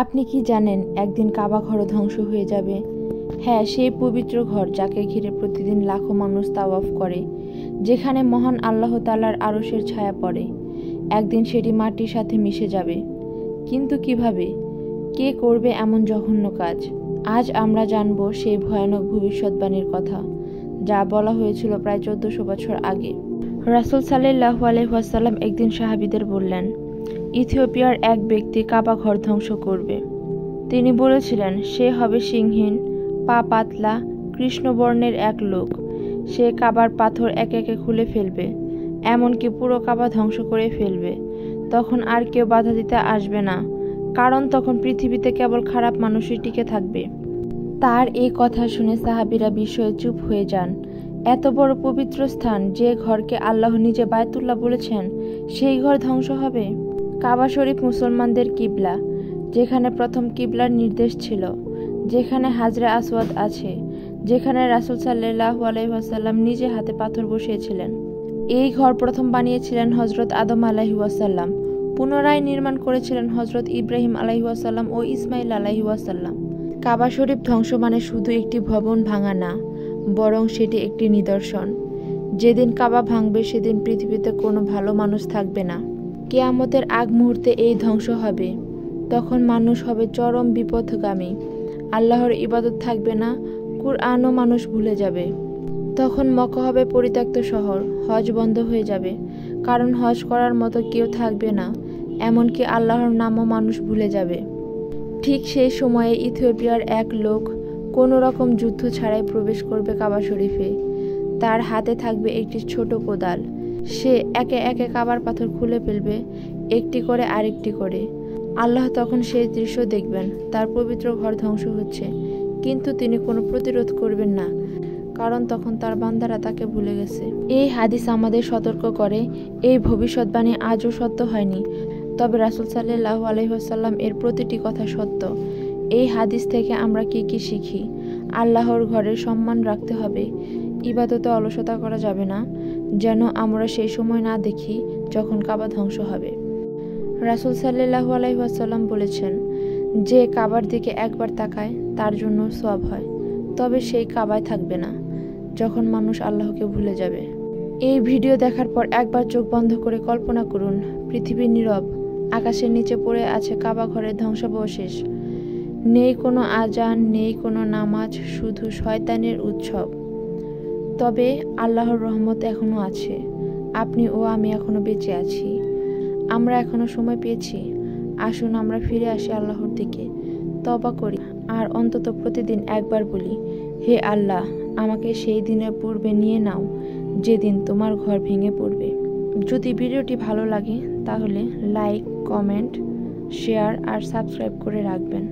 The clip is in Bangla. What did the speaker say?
আপনি কি জানেন একদিন কাবা ঘরও ধ্বংস হয়ে যাবে? হ্যাঁ, সেই পবিত্র ঘর যাকে ঘিরে প্রতিদিন লাখো মানুষ তাওয়াফ করে, যেখানে মহান আল্লাহ তাআলার আরশের ছায়া পড়ে। একদিন সেটি মাটির সাথে মিশে যাবে। কিন্তু কিভাবে? কে করবে এমন জঘন্য কাজ? আজ আমরা জানব সেই ভয়ানক ভবিষ্যৎবাণীর কথা, যা বলা হয়েছিল প্রায় 1400 বছর আগে। রাসূল সাল্লাল্লাহু আলাইহি ওয়াসাল্লাম একদিন সাহাবীদের বললেন, ইথিওপিয়ার এক ব্যক্তি কাবা ঘর ধ্বংস করবে। তিনি বলেছিলেন, সে হবে সিংহীন, পা পাতলা, কৃষ্ণবর্ণের এক লোক। সে কাবার পাথর একে একে খুলে ফেলবে, এমনকি পুরো কাবা ধ্বংস করে ফেলবে। তখন আর কেউ বাধা দিতে আসবে না, কারণ তখন পৃথিবীতে কেবল খারাপ মানুষই টিকে থাকবে। তার এই কথা শুনে সাহাবীরা বিস্ময়ে চুপ হয়ে যান। এত বড় পবিত্র স্থান, যে ঘরকে আল্লাহ নিজে বায়তুল্লাহ বলেছেন, সেই ঘর ধ্বংস হবে? কাবা শরীফ মুসলমানদের কিবলা, যেখানে প্রথম কিবলার নির্দেশ ছিল, যেখানে হাজরে আসওয়াদ আছে, যেখানে রাসূল সাল্লাল্লাহু আলাইহি ওয়াসাল্লাম নিজে হাতে পাথর বসিয়েছিলেন। এই ঘর প্রথম বানিয়েছিলেন হযরত আদম আলাইহি ওয়াসাল্লাম, পুনরায় নির্মাণ করেছিলেন হযরত ইব্রাহিম আলাইহি ওয়াসাল্লাম ও ইসমাইল আলাইহি ওয়াসাল্লাম। কাবা শরীফ ধ্বংস মানে শুধু একটি ভবন ভাঙা না, বরং সেটি একটি নিদর্শন। যেদিন কাবা ভাঙবে সেদিন পৃথিবীতে কোনো ভালো মানুষ থাকবে না। কিয়ামতের আগ মুহূর্তে এই ধ্বংস হবে। তখন মানুষ হবে চরম বিপথগামী। আল্লাহর ইবাদত থাকবে না, কুরআনও মানুষ ভুলে যাবে। তখন মক্কা হবে পরিত্যক্ত শহর, হজ বন্ধ হয়ে যাবে, কারণ হজ করার মতো কেউ থাকবে না, এমনকি আল্লাহর নামও মানুষ ভুলে যাবে। ঠিক সেই সময়ে ইথিওপিয়ার এক লোক কোনো রকম যুদ্ধ ছাড়াই প্রবেশ করবে কাবা শরীফে। তার হাতে থাকবে একটি ছোট কোদাল। সে একে একে কাবার পাথর খুলে ফেলবে, একটি করে আরেকটি করে। আল্লাহ তখন সেই দৃশ্য দেখবেন, তার পবিত্র ঘর ধ্বংস হচ্ছে, কিন্তু তিনি কোনো প্রতিরোধ করবেন না, কারণ তখন তার বান্দারা তাকে ভুলে গেছে। এই হাদিস আমাদের সতর্ক করে, এই ভবিষ্যৎবাণী আজও সত্য হয়নি, তবে রাসূল সাল্লাল্লাহু আলাইহি ওয়াসাল্লাম এর প্রতিটি কথা সত্য। এই হাদিস থেকে আমরা কি কি শিখি? আল্লাহর ঘরের সম্মান রাখতে হবে, ইবাদতে অলসতা করা যাবে না, যেন আমরা সেই সময় না দেখি যখন কাবা ধ্বংস হবে। রাসূল সাল্লাল্লাহু আলাইহি ওয়াসাল্লাম বলেছেন, যে কাবার দিকে একবার তাকায় তার জন্য সওয়াব হয়, তবে সেই কাবায় থাকবে না যখন মানুষ আল্লাহকে ভুলে যাবে। এই ভিডিও দেখার পর একবার চোখ বন্ধ করে কল্পনা করুন, পৃথিবী নীরব, আকাশের নিচে পড়ে আছে কাবা ঘরের ধ্বংসাবশেষ। নেই কোনো আজান, নেই কোনো নামাজ, শুধু শয়তানের উৎসব। তবে আল্লাহর রহমত এখনো আছে, আপনি ও আমি এখনো বেঁচে আছি, আমরা এখনো সময় পেয়েছি। আসুন আমরা ফিরে আসি আল্লাহর দিকে, তওবা করি, আর অন্তত প্রতিদিন একবার বলি, হে আল্লাহ, আমাকে সেই দিনের পূর্বে নিয়ে নাও যেদিন তোমার ঘর ভেঙে পড়বে। যদি ভিডিওটি ভালো লাগে তাহলে লাইক, কমেন্ট, শেয়ার আর সাবস্ক্রাইব করে রাখবেন।